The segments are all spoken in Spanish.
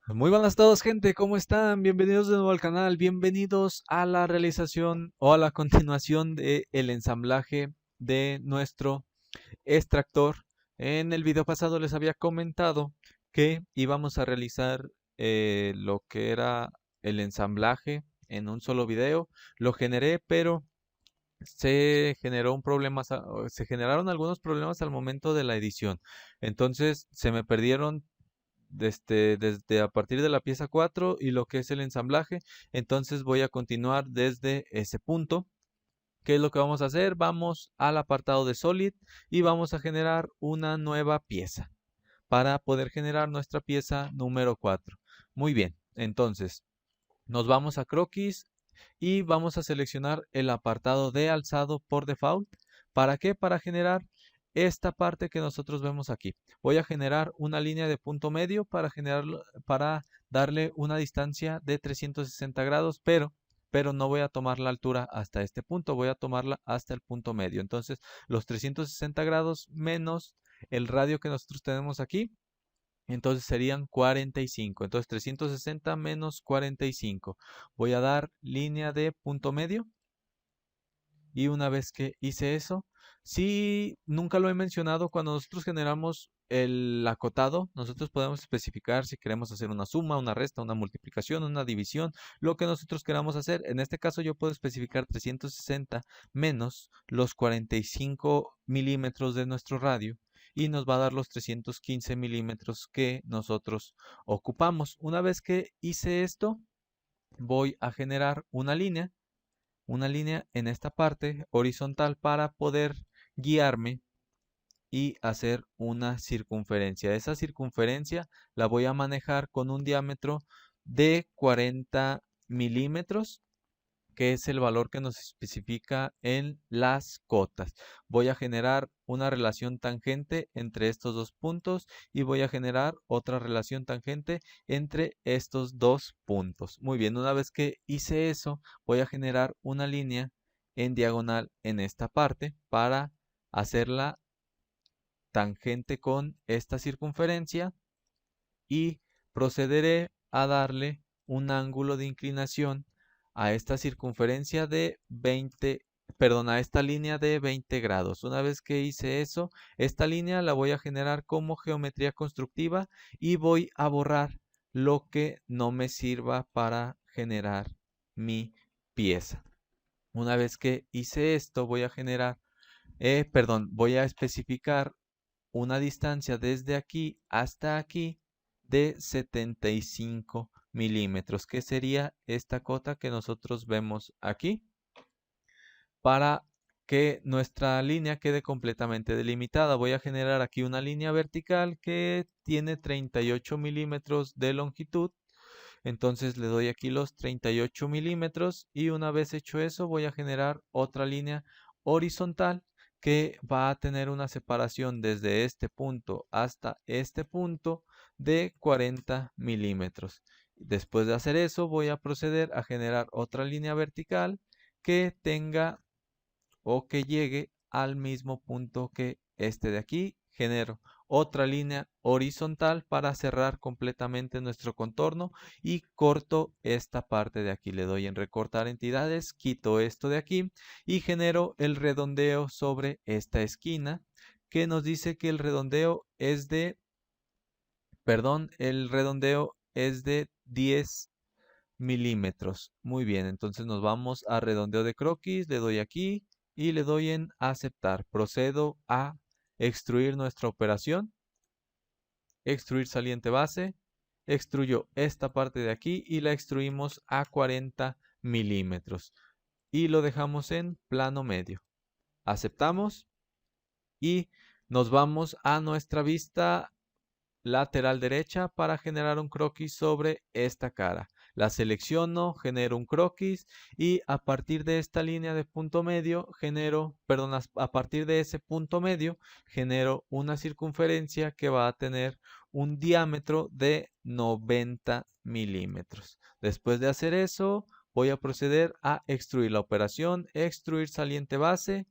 Muy buenas a todos, gente, ¿cómo están? Bienvenidos de nuevo al canal, bienvenidos a la realización o a la continuación del ensamblaje de nuestro extractor. En el video pasado les había comentado que íbamos a realizar lo que era el ensamblaje en un solo video. Lo generé, pero se generó un problema, se generaron algunos problemas al momento de la edición. Entonces se me perdieron desde a partir de la pieza 4 y lo que es el ensamblaje. Entonces voy a continuar desde ese punto. ¿Qué es lo que vamos a hacer? Vamos al apartado de Solid y vamos a generar una nueva pieza para poder generar nuestra pieza número 4. Muy bien, entonces nos vamos a croquis y vamos a seleccionar el apartado de alzado por default. ¿Para qué? Para generar esta parte que nosotros vemos aquí. Voy a generar una línea de punto medio para darle una distancia de 360 grados, pero no voy a tomar la altura hasta este punto, voy a tomarla hasta el punto medio. Entonces, los 360 grados menos el radio que nosotros tenemos aquí, entonces serían 45. Entonces 360 menos 45. Voy a dar línea de punto medio. Y una vez que hice eso, sí, nunca lo he mencionado, cuando nosotros generamos el acotado, nosotros podemos especificar si queremos hacer una suma, una resta, una multiplicación, una división, lo que nosotros queramos hacer. En este caso yo puedo especificar 360 menos los 45 milímetros de nuestro radio y nos va a dar los 315 milímetros que nosotros ocupamos. Una vez que hice esto, voy a generar una línea en esta parte horizontal para poder guiarme y hacer una circunferencia. Esa circunferencia la voy a manejar con un diámetro de 40 milímetros, que es el valor que nos especifica en las cotas. Voy a generar una relación tangente entre estos dos puntos y voy a generar otra relación tangente entre estos dos puntos. Muy bien, una vez que hice eso, voy a generar una línea en diagonal en esta parte para hacerla tangente con esta circunferencia y procederé a darle un ángulo de inclinación a esta circunferencia de 20, perdón, a esta línea de 20 grados. Una vez que hice eso, esta línea la voy a generar como geometría constructiva y voy a borrar lo que no me sirva para generar mi pieza. Una vez que hice esto, voy a especificar una distancia desde aquí hasta aquí de 75 milímetros, que sería esta cota que nosotros vemos aquí, para que nuestra línea quede completamente delimitada. Voy a generar aquí una línea vertical que tiene 38 milímetros de longitud. Entonces le doy aquí los 38 milímetros y una vez hecho eso voy a generar otra línea horizontal que va a tener una separación desde este punto hasta este punto de 40 milímetros. Después de hacer eso voy a proceder a generar otra línea vertical que tenga o que llegue al mismo punto que este de aquí. Genero otra línea horizontal para cerrar completamente nuestro contorno y corto esta parte de aquí. Le doy en recortar entidades, quito esto de aquí y genero el redondeo sobre esta esquina, que nos dice que el redondeo es de 10 milímetros. Muy bien, entonces nos vamos a redondeo de croquis, le doy aquí y le doy en aceptar. Procedo a extruir nuestra operación, extruir saliente base, extruyo esta parte de aquí y la extruimos a 40 milímetros y lo dejamos en plano medio. Aceptamos y nos vamos a nuestra vista lateral derecha para generar un croquis sobre esta cara. La selecciono, genero un croquis y a partir de esta línea de punto medio a partir de ese punto medio genero una circunferencia que va a tener un diámetro de 90 milímetros. Después de hacer eso, voy a proceder a extruir la operación, extruir saliente base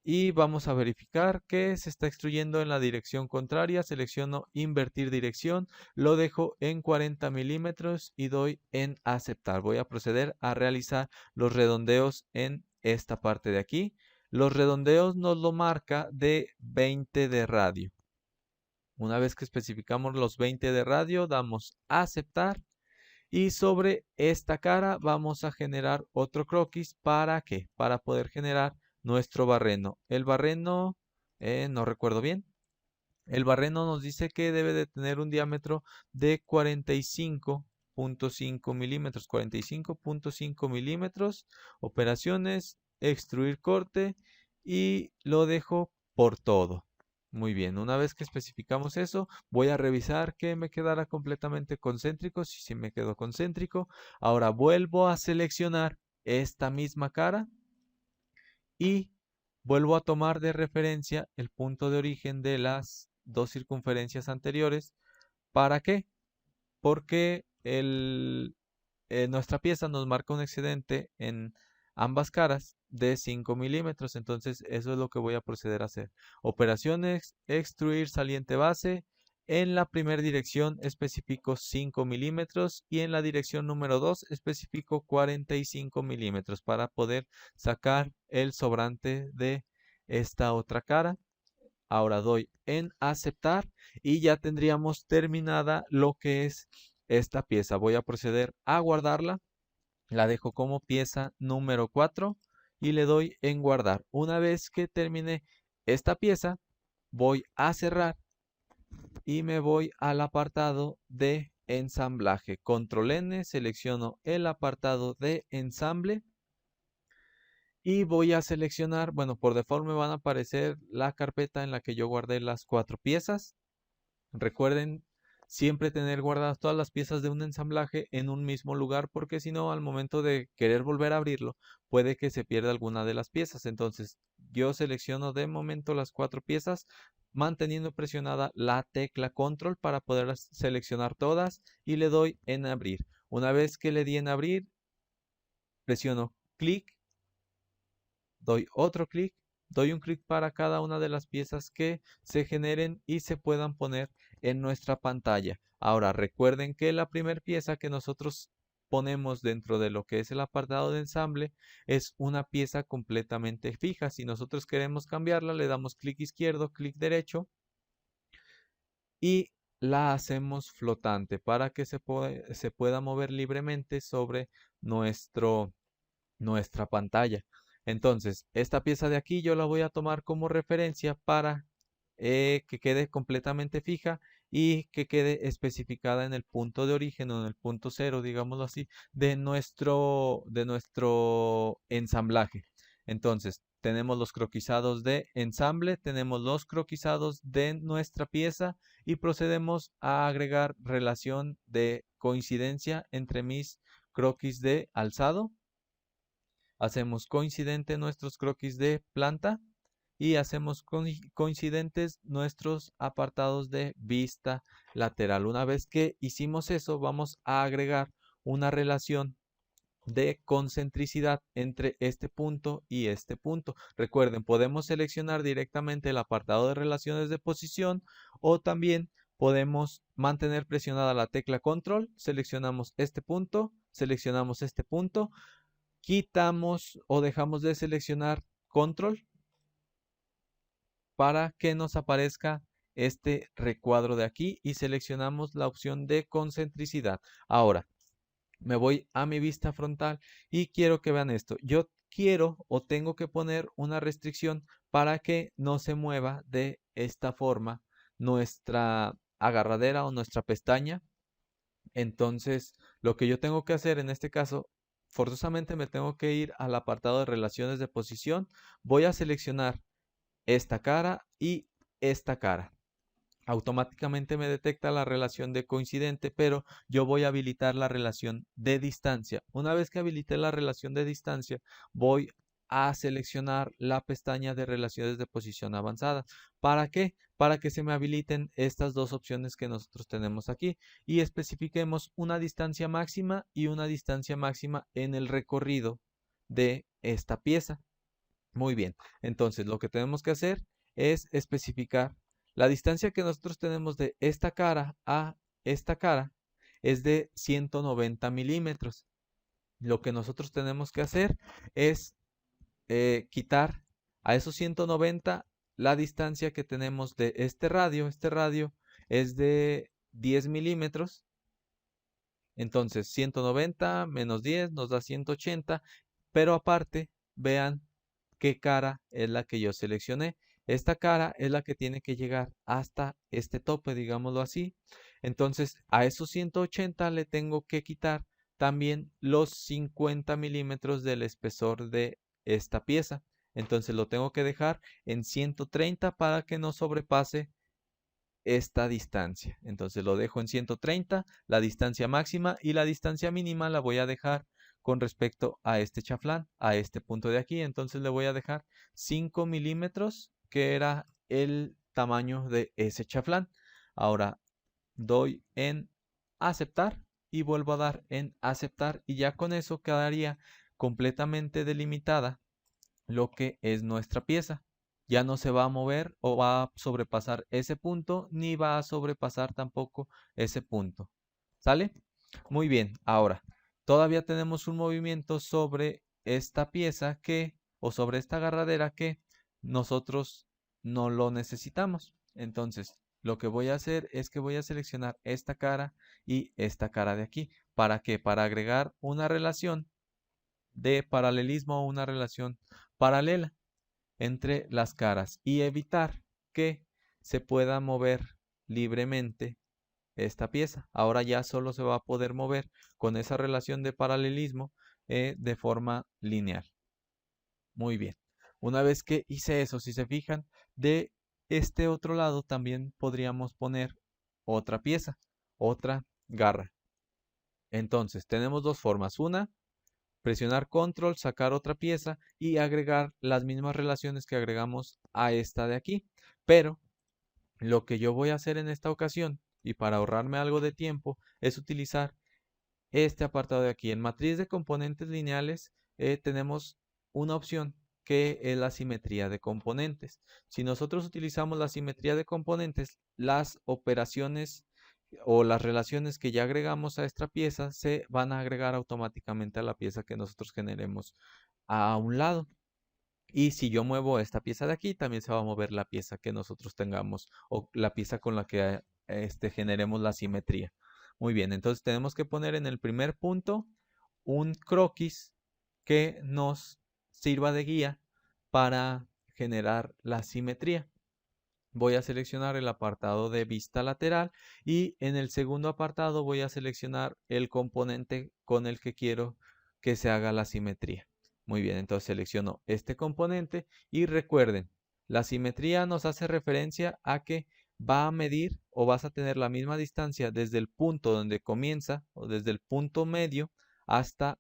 y vamos a verificar que se está extruyendo en la dirección contraria. Selecciono invertir dirección, lo dejo en 40 milímetros y doy en aceptar. Voy a proceder a realizar los redondeos en esta parte de aquí. Los redondeos nos lo marca de 20 de radio. Una vez que especificamos los 20 de radio, damos a aceptar. Y sobre esta cara vamos a generar otro croquis. ¿Para qué? Para poder generar nuestro barreno. El barreno, no recuerdo bien. El barreno nos dice que debe de tener un diámetro de 45.5 milímetros. 45.5 milímetros. Operaciones, extruir corte y lo dejo por todo. Muy bien, una vez que especificamos eso, voy a revisar que me quedara completamente concéntrico. Si sí me quedó concéntrico, ahora vuelvo a seleccionar esta misma cara y vuelvo a tomar de referencia el punto de origen de las dos circunferencias anteriores. ¿Para qué? Porque nuestra pieza nos marca un excedente en ambas caras de 5 milímetros. Entonces eso es lo que voy a proceder a hacer. Operaciones, extruir saliente base. En la primera dirección especifico 5 milímetros y en la dirección número 2 especifico 45 milímetros para poder sacar el sobrante de esta otra cara. Ahora doy en aceptar y ya tendríamos terminada lo que es esta pieza. Voy a proceder a guardarla. La dejo como pieza número 4 y le doy en guardar. Una vez que termine esta pieza, voy a cerrar y me voy al apartado de ensamblaje. Control N, selecciono el apartado de ensamble y voy a seleccionar, bueno, por default me van a aparecer la carpeta en la que yo guardé las 4 piezas. Recuerden siempre tener guardadas todas las piezas de un ensamblaje en un mismo lugar, porque si no, al momento de querer volver a abrirlo, puede que se pierda alguna de las piezas. Entonces, yo selecciono de momento las 4 piezas, manteniendo presionada la tecla control para poder seleccionar todas y le doy en abrir. Una vez que le di en abrir, presiono clic, doy otro clic, doy un clic para cada una de las piezas que se generen y se puedan poner en nuestra pantalla. Ahora recuerden que la primera pieza que nosotros ponemos dentro de lo que es el apartado de ensamble es una pieza completamente fija. Si nosotros queremos cambiarla, le damos clic izquierdo, clic derecho y la hacemos flotante para que se pueda mover libremente sobre nuestra pantalla. Entonces, esta pieza de aquí yo la voy a tomar como referencia para que quede completamente fija y que quede especificada en el punto de origen o en el punto cero, digámoslo así, de nuestro ensamblaje. Entonces, tenemos los croquisados de ensamble, tenemos los croquisados de nuestra pieza y procedemos a agregar relación de coincidencia entre mis croquis de alzado. Hacemos coincidente nuestros croquis de planta y hacemos coincidentes nuestros apartados de vista lateral. Una vez que hicimos eso, vamos a agregar una relación de concentricidad entre este punto y este punto. Recuerden, podemos seleccionar directamente el apartado de relaciones de posición o también podemos mantener presionada la tecla control, seleccionamos este punto, quitamos o dejamos de seleccionar control para que nos aparezca este recuadro de aquí y seleccionamos la opción de concentricidad. Ahora me voy a mi vista frontal y quiero que vean esto. Yo quiero o tengo que poner una restricción para que no se mueva de esta forma nuestra agarradera o nuestra pestaña. Entonces, lo que yo tengo que hacer en este caso, forzosamente me tengo que ir al apartado de relaciones de posición. Voy a seleccionar esta cara y esta cara. Automáticamente me detecta la relación de coincidente, pero yo voy a habilitar la relación de distancia. Una vez que habilité la relación de distancia, voy a seleccionar la pestaña de relaciones de posición avanzada. ¿Para qué? Para que se me habiliten estas dos opciones que nosotros tenemos aquí y especifiquemos una distancia máxima y una distancia máxima en el recorrido de esta pieza. Muy bien, entonces lo que tenemos que hacer es especificar la distancia que nosotros tenemos de esta cara a esta cara es de 190 milímetros. Lo que nosotros tenemos que hacer es quitar a esos 190 la distancia que tenemos de este radio. Este radio es de 10 milímetros. Entonces 190 menos 10 nos da 180. Pero aparte, vean qué cara es la que yo seleccioné. Esta cara es la que tiene que llegar hasta este tope, digámoslo así. Entonces, a esos 180 le tengo que quitar también los 50 milímetros del espesor de esta pieza. Entonces lo tengo que dejar en 130 para que no sobrepase esta distancia. Entonces lo dejo en 130, la distancia máxima, y la distancia mínima la voy a dejar con respecto a este chaflán, a este punto de aquí. Entonces le voy a dejar 5 milímetros, que era el tamaño de ese chaflán. Ahora doy en aceptar y vuelvo a dar en aceptar, y ya con eso quedaría completamente delimitada lo que es nuestra pieza. Ya no se va a mover o va a sobrepasar ese punto, ni va a sobrepasar tampoco ese punto. ¿Sale? Muy bien. Ahora, todavía tenemos un movimiento sobre esta pieza o sobre esta agarradera que nosotros no lo necesitamos. Entonces, lo que voy a hacer es que voy a seleccionar esta cara y esta cara de aquí. ¿Para qué? Para agregar una relación de paralelismo o una relación paralela entre las caras y evitar que se pueda mover libremente esta pieza. Ahora ya solo se va a poder mover con esa relación de paralelismo de forma lineal. Muy bien. Una vez que hice eso, si se fijan, de este otro lado también podríamos poner otra pieza, otra garra. Entonces, tenemos dos formas. Una, presionar control, sacar otra pieza y agregar las mismas relaciones que agregamos a esta de aquí. Pero lo que yo voy a hacer en esta ocasión, y para ahorrarme algo de tiempo, es utilizar este apartado de aquí. En matriz de componentes lineales tenemos una opción que es la simetría de componentes. Si nosotros utilizamos la simetría de componentes, las operaciones o las relaciones que ya agregamos a esta pieza se van a agregar automáticamente a la pieza que nosotros generemos a un lado. Y si yo muevo esta pieza de aquí, también se va a mover la pieza que nosotros tengamos o la pieza con la que generemos la simetría. Muy bien, entonces tenemos que poner en el primer punto un croquis que nos sirva de guía para generar la simetría. Voy a seleccionar el apartado de vista lateral y en el segundo apartado voy a seleccionar el componente con el que quiero que se haga la simetría. Muy bien, entonces selecciono este componente y recuerden, la simetría nos hace referencia a que va a medir o vas a tener la misma distancia desde el punto donde comienza o desde el punto medio hasta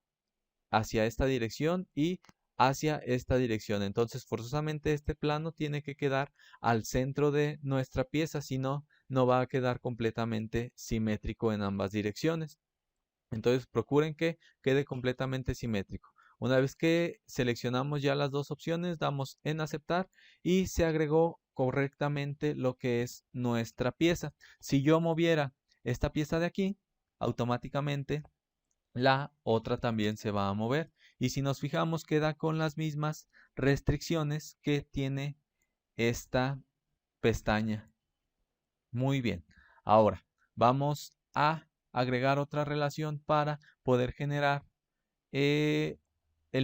hacia esta dirección y hacia esta dirección. Entonces, forzosamente este plano tiene que quedar al centro de nuestra pieza, si no, no va a quedar completamente simétrico en ambas direcciones. Entonces, procuren que quede completamente simétrico. Una vez que seleccionamos ya las dos opciones, damos en aceptar y se agregó correctamente lo que es nuestra pieza. Si yo moviera esta pieza de aquí, automáticamente la otra también se va a mover. Y si nos fijamos, queda con las mismas restricciones que tiene esta pestaña. Muy bien. Ahora vamos a agregar otra relación para poder generar el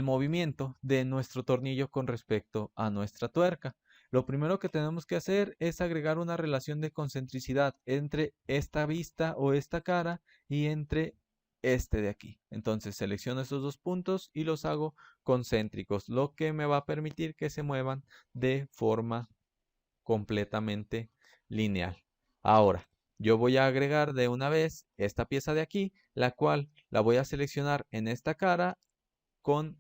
movimiento de nuestro tornillo con respecto a nuestra tuerca. Lo primero que tenemos que hacer es agregar una relación de concentricidad entre esta vista o esta cara y entre este de aquí. Entonces selecciono esos dos puntos y los hago concéntricos, lo que me va a permitir que se muevan de forma completamente lineal. Ahora, yo voy a agregar de una vez esta pieza de aquí, la cual la voy a seleccionar en esta cara con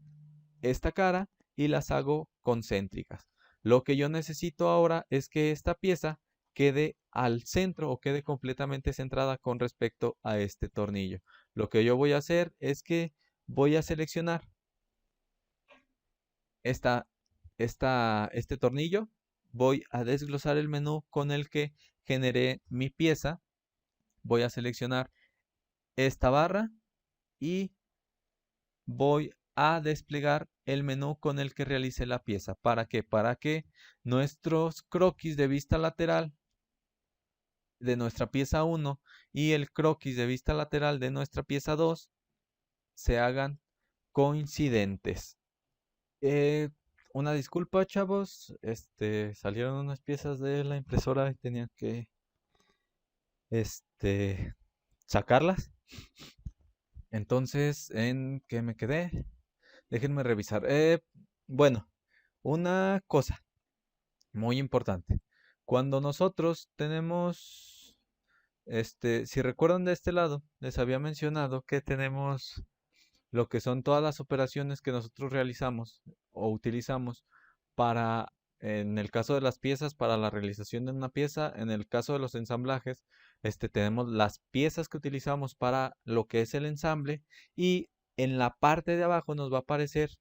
esta cara y las hago concéntricas. Lo que yo necesito ahora es que esta pieza quede al centro o quede completamente centrada con respecto a este tornillo. Lo que yo voy a hacer es que voy a seleccionar esta este tornillo, voy a desglosar el menú con el que generé mi pieza. Voy a seleccionar esta barra y voy a desplegar el menú con el que realicé la pieza. ¿Para qué? Para que nuestros croquis de vista lateral de nuestra pieza 1 y el croquis de vista lateral de nuestra pieza 2 se hagan coincidentes. Eh, una disculpa, chavos. Salieron unas piezas de la impresora y tenía que este, sacarlas. Entonces, ¿en qué me quedé? Déjenme revisar. Bueno, una cosa muy importante. Cuando nosotros tenemos, si recuerdan de este lado, les había mencionado que tenemos lo que son todas las operaciones que nosotros realizamos o utilizamos para, en el caso de las piezas, para la realización de una pieza. En el caso de los ensamblajes, tenemos las piezas que utilizamos para lo que es el ensamble, y en la parte de abajo nos va a aparecer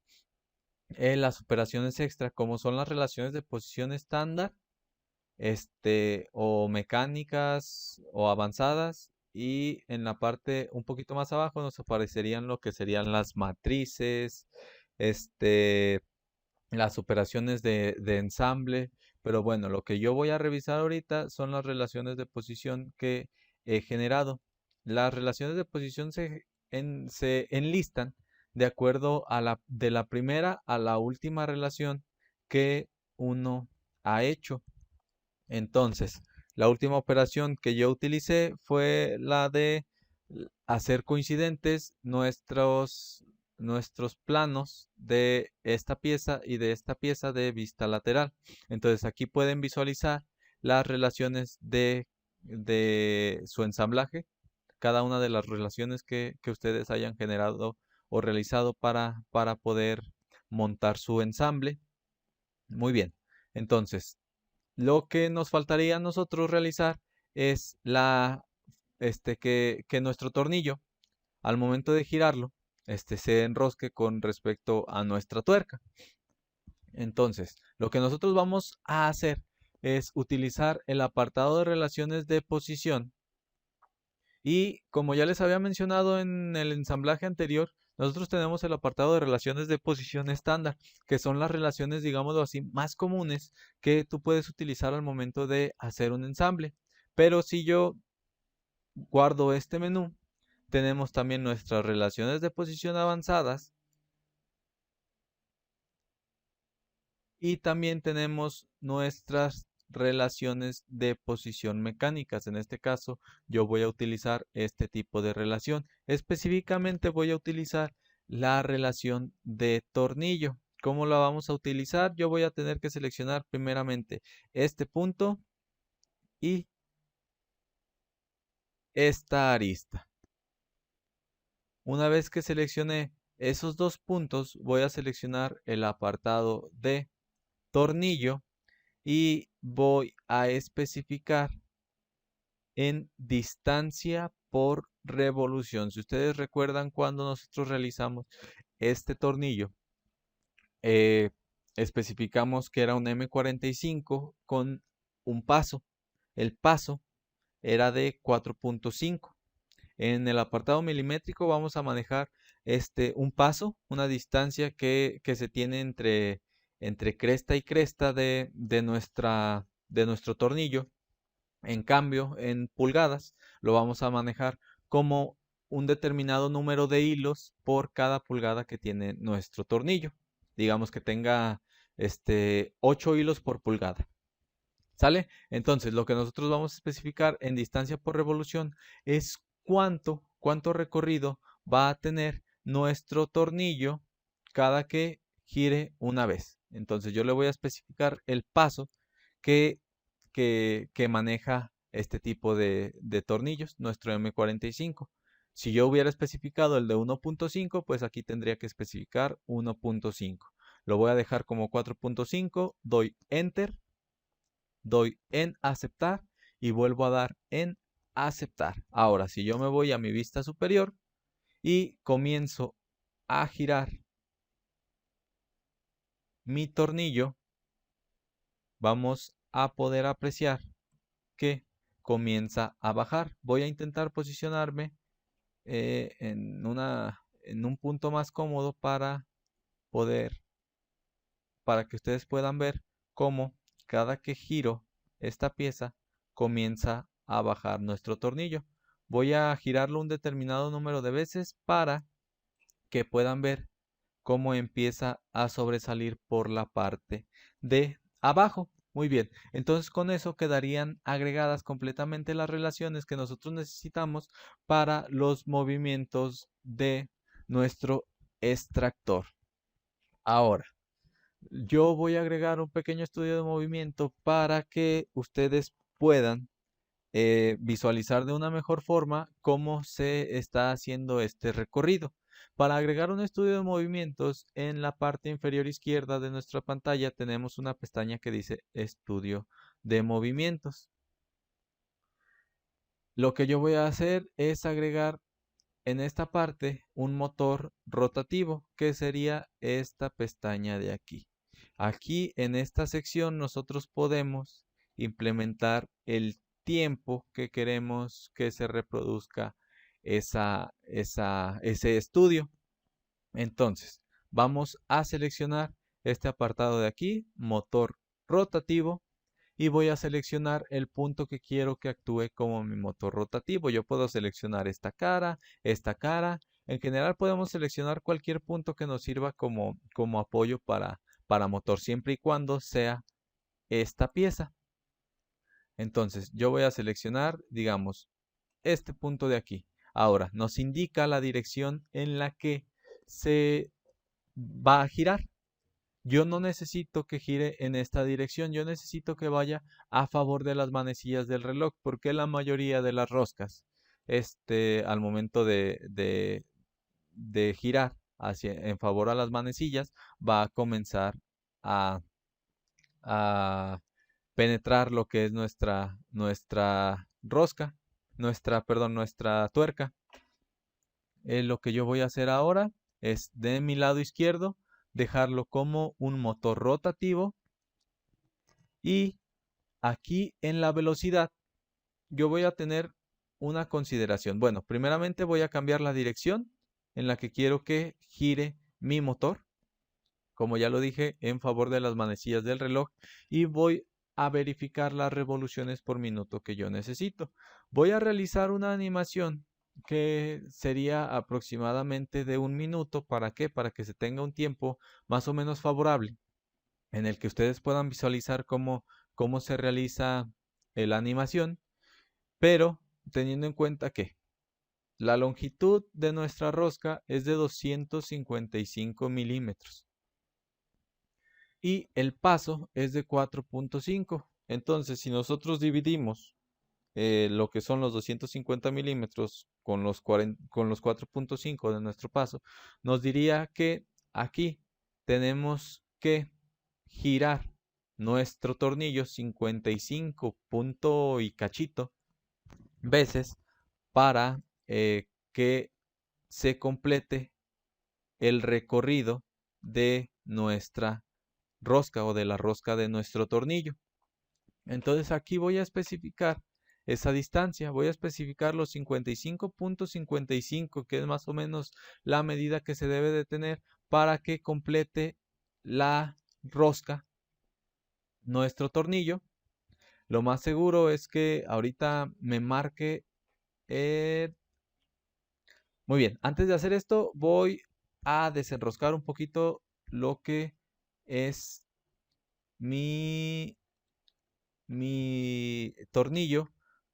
las operaciones extra, como son las relaciones de posición estándar, o mecánicas o avanzadas, y en la parte un poquito más abajo nos aparecerían lo que serían las matrices, este, las operaciones de ensamble. Pero bueno, lo que yo voy a revisar ahorita son las relaciones de posición que he generado. Las relaciones de posición se enlistan de acuerdo a de la primera a la última relación que uno ha hecho. Entonces, la última operación que yo utilicé fue la de hacer coincidentes nuestros planos de esta pieza y de esta pieza de vista lateral. Entonces, aquí pueden visualizar las relaciones de su ensamblaje, cada una de las relaciones que ustedes hayan generado o realizado para poder montar su ensamble. Muy bien. Entonces, lo que nos faltaría a nosotros realizar es que nuestro tornillo, al momento de girarlo, se enrosque con respecto a nuestra tuerca. Entonces, lo que nosotros vamos a hacer es utilizar el apartado de relaciones de posición, y como ya les había mencionado en el ensamblaje anterior, nosotros tenemos el apartado de relaciones de posición estándar, que son las relaciones, digámoslo así, más comunes que tú puedes utilizar al momento de hacer un ensamble. Pero si yo guardo este menú, tenemos también nuestras relaciones de posición avanzadas, y también tenemos nuestras relaciones de posición mecánicas. En este caso, yo voy a utilizar este tipo de relación. Específicamente voy a utilizar la relación de tornillo. ¿Cómo la vamos a utilizar? Yo voy a tener que seleccionar primeramente este punto y esta arista. Una vez que seleccioné esos dos puntos, voy a seleccionar el apartado de tornillo y voy a especificar en distancia por revolución. Si ustedes recuerdan, cuando nosotros realizamos este tornillo, eh, especificamos que era un M45 con un paso. El paso era de 4.5. En el apartado milimétrico vamos a manejar un paso, una distancia que se tiene entre cresta y cresta de nuestro tornillo. En cambio, en pulgadas lo vamos a manejar como un determinado número de hilos por cada pulgada que tiene nuestro tornillo. Digamos que tenga 8 hilos por pulgada. ¿Sale? Entonces, lo que nosotros vamos a especificar en distancia por revolución es cuánto recorrido va a tener nuestro tornillo cada que gire una vez. Entonces, yo le voy a especificar el paso que, que maneja este tipo de tornillos, nuestro M45. Si yo hubiera especificado el de 1.5, pues aquí tendría que especificar 1.5. Lo voy a dejar como 4.5, doy Enter, doy en aceptar y vuelvo a dar en aceptar. Ahora, si yo me voy a mi vista superior y comienzo a girar mi tornillo, vamos a poder apreciar que comienza a bajar. Voy a intentar posicionarme en un punto más cómodo poder, para que ustedes puedan ver cómo cada que giro esta pieza comienza a bajar nuestro tornillo. Voy a girarlo un determinado número de veces para que puedan ver cómo empieza a sobresalir por la parte de abajo. Muy bien, entonces con eso quedarían agregadas completamente las relaciones que nosotros necesitamos para los movimientos de nuestro extractor. Ahora, yo voy a agregar un pequeño estudio de movimiento para que ustedes puedan visualizar de una mejor forma cómo se está haciendo este recorrido. Para agregar un estudio de movimientos, en la parte inferior izquierda de nuestra pantalla tenemos una pestaña que dice Estudio de movimientos. Lo que yo voy a hacer es agregar en esta parte un motor rotativo, que sería esta pestaña de aquí. Aquí en esta sección nosotros podemos implementar el tiempo que queremos que se reproduzca ese estudio. Entonces, vamos a seleccionar este apartado de aquí, motor rotativo, y voy a seleccionar el punto que quiero que actúe como mi motor rotativo. Yo puedo seleccionar esta cara, esta cara. En general podemos seleccionar cualquier punto que nos sirva como apoyo para motor, siempre y cuando sea esta pieza. Entonces, yo voy a seleccionar, digamos, este punto de aquí. Ahora, nos indica la dirección en la que se va a girar. Yo no necesito que gire en esta dirección, yo necesito que vaya a favor de las manecillas del reloj, porque la mayoría de las roscas, al momento de girar en favor a las manecillas, va a comenzar a, a penetrar lo que es nuestra rosca, nuestra tuerca. Lo que yo voy a hacer ahora es de mi lado izquierdo dejarlo como un motor rotativo, y aquí en la velocidad yo voy a tener una consideración. Bueno, primeramente voy a cambiar la dirección en la que quiero que gire mi motor, como ya lo dije, en favor de las manecillas del reloj, y voy a verificar las revoluciones por minuto que yo necesito. Voy a realizar una animación que sería aproximadamente de 1 minuto. ¿Para qué? Para que se tenga un tiempo más o menos favorable en el que ustedes puedan visualizar cómo se realiza la animación, pero teniendo en cuenta que la longitud de nuestra rosca es de 255 milímetros y el paso es de 4.5. Entonces, si nosotros dividimos lo que son los 250 milímetros con con los 4.5 de nuestro paso, nos diría que aquí tenemos que girar nuestro tornillo 55 punto y cachito veces para que se complete el recorrido de nuestra rosca o de la rosca de nuestro tornillo. Entonces aquí voy a especificar esa distancia, voy a especificar los 55.55, que es más o menos la medida que se debe de tener para que complete la rosca nuestro tornillo. Lo más seguro es que ahorita me marque. Muy bien, antes de hacer esto voy a desenroscar un poquito lo que es mi mi tornillo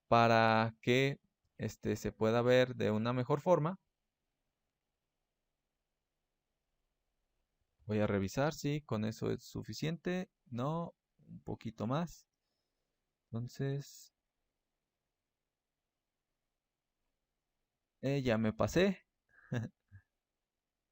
para que se pueda ver de una mejor forma. Voy a revisar si con eso es suficiente. No, un poquito más. Entonces, ya me pasé.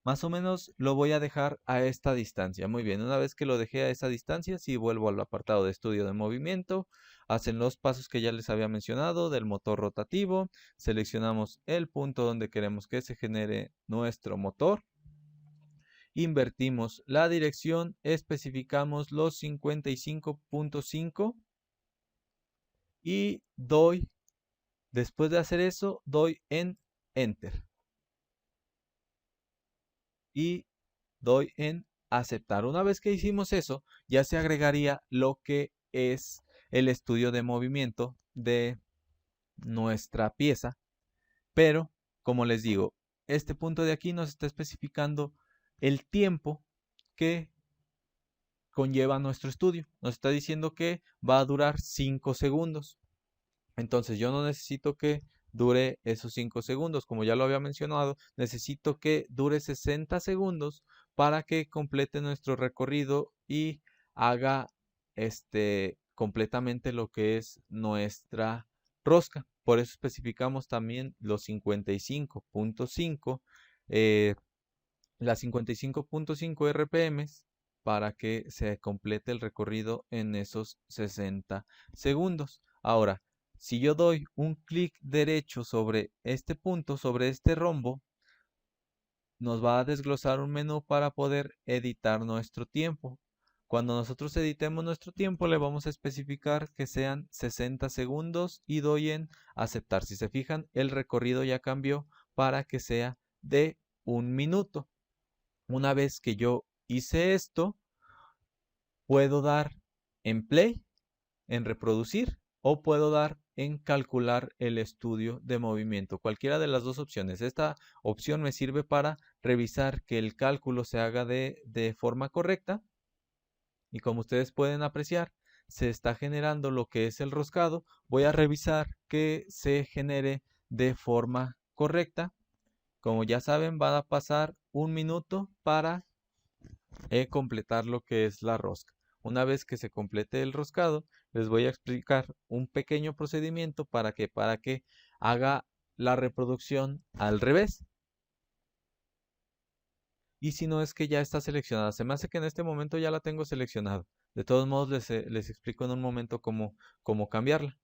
Más o menos lo voy a dejar a esta distancia. Muy bien, una vez que lo dejé a esa distancia, si vuelvo al apartado de estudio de movimiento, hacen los pasos que ya les había mencionado del motor rotativo, seleccionamos el punto donde queremos que se genere nuestro motor invertimos la dirección, especificamos los 55.5 y doy, después de hacer eso, doy en Enter y doy en aceptar. Una vez que hicimos eso, ya se agregaría lo que es el estudio de movimiento de nuestra pieza, pero como les digo, este punto de aquí nos está especificando el tiempo que conlleva nuestro estudio. Nos está diciendo que va a durar 5 segundos. Entonces yo no necesito que dure esos 5 segundos. Como ya lo había mencionado, necesito que dure 60 segundos para que complete nuestro recorrido y haga completamente lo que es nuestra rosca. Por eso especificamos también los 55.5, las 55.5 RPMs para que se complete el recorrido en esos 60 segundos. Ahora, si yo doy un clic derecho sobre este punto, sobre este rombo, nos va a desglosar un menú para poder editar nuestro tiempo. Cuando nosotros editemos nuestro tiempo, le vamos a especificar que sean 60 segundos y doy en aceptar. Si se fijan, el recorrido ya cambió para que sea de 1 minuto. Una vez que yo hice esto, puedo dar en play, en reproducir, o puedo dar en calcular el estudio de movimiento. Cualquiera de las dos opciones. Esta opción me sirve para revisar que el cálculo se haga de forma correcta. Y como ustedes pueden apreciar, se está generando lo que es el roscado. Voy a revisar que se genere de forma correcta. Como ya saben, va a pasar 1 minuto para completar lo que es la rosca. Una vez que se complete el roscado, les voy a explicar un pequeño procedimiento para que haga la reproducción al revés. Y si no es que ya está seleccionada, se me hace que en este momento ya la tengo seleccionada. De todos modos, les explico en un momento cómo cambiarla.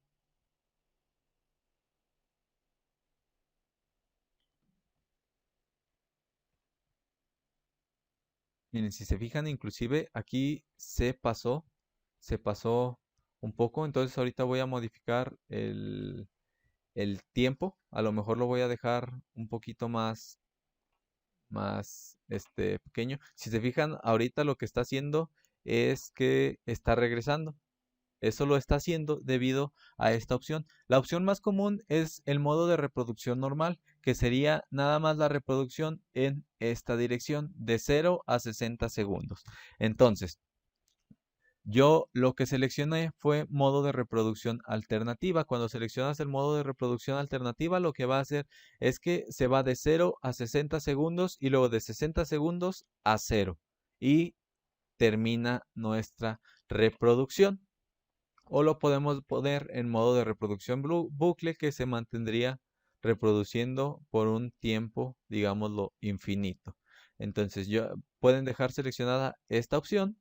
Miren, si se fijan, inclusive aquí se pasó un poco. Entonces ahorita voy a modificar el tiempo. A lo mejor lo voy a dejar un poquito más pequeño. Si se fijan, ahorita lo que está haciendo es que está regresando. Eso lo está haciendo debido a esta opción. La opción más común es el modo de reproducción normal, que sería nada más la reproducción en esta dirección de 0 a 60 segundos. Entonces, yo lo que seleccioné fue modo de reproducción alternativa. Cuando seleccionas el modo de reproducción alternativa, lo que va a hacer es que se va de 0 a 60 segundos y luego de 60 segundos a 0 y termina nuestra reproducción. O lo podemos poner en modo de reproducción bucle, que se mantendría reproduciendo por un tiempo, digámoslo, infinito. Entonces, pueden dejar seleccionada esta opción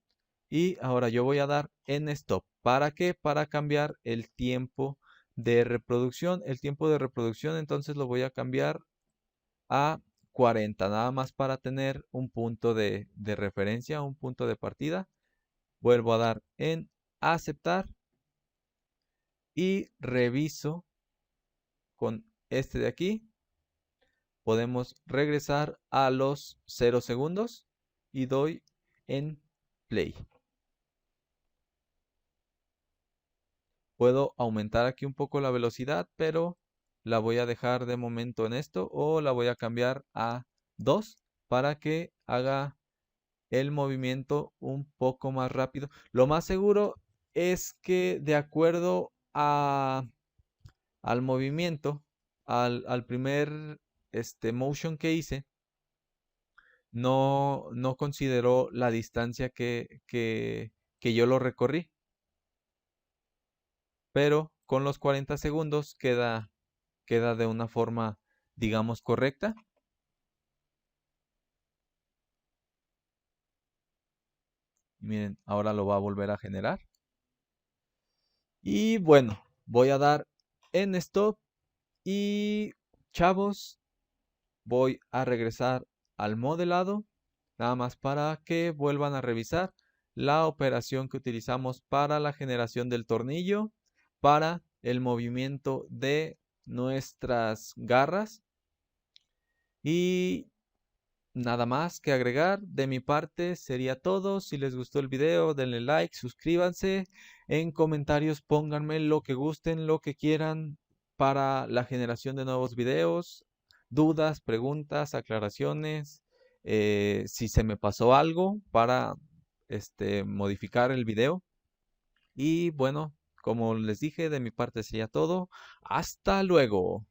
y ahora yo voy a dar en stop. ¿Para qué? Para cambiar el tiempo de reproducción. El tiempo de reproducción entonces lo voy a cambiar a 40, nada más para tener un punto de referencia, un punto de partida. Vuelvo a dar en aceptar y reviso con este de aquí. Podemos regresar a los 0 segundos y doy en play. Puedo aumentar aquí un poco la velocidad, pero la voy a dejar de momento en esto o la voy a cambiar a 2 para que haga el movimiento un poco más rápido. Lo más seguro es que de acuerdo al movimiento, al primer motion que hice, no consideró la distancia que yo lo recorrí. Pero con los 40 segundos queda de una forma, digamos, correcta. Miren, ahora lo va a volver a generar. Y bueno, voy a dar en stop y chavos, voy a regresar al modelado. nada más para que vuelvan a revisar la operación que utilizamos para la generación del tornillo, para el movimiento de nuestras garras. Y nada más que agregar. De mi parte sería todo. Si les gustó el video, denle like, suscríbanse. En comentarios pónganme lo que gusten, lo que quieran para la generación de nuevos videos. Dudas, preguntas, aclaraciones. Si se me pasó algo para modificar el video. Y bueno, como les dije, de mi parte sería todo. Hasta luego.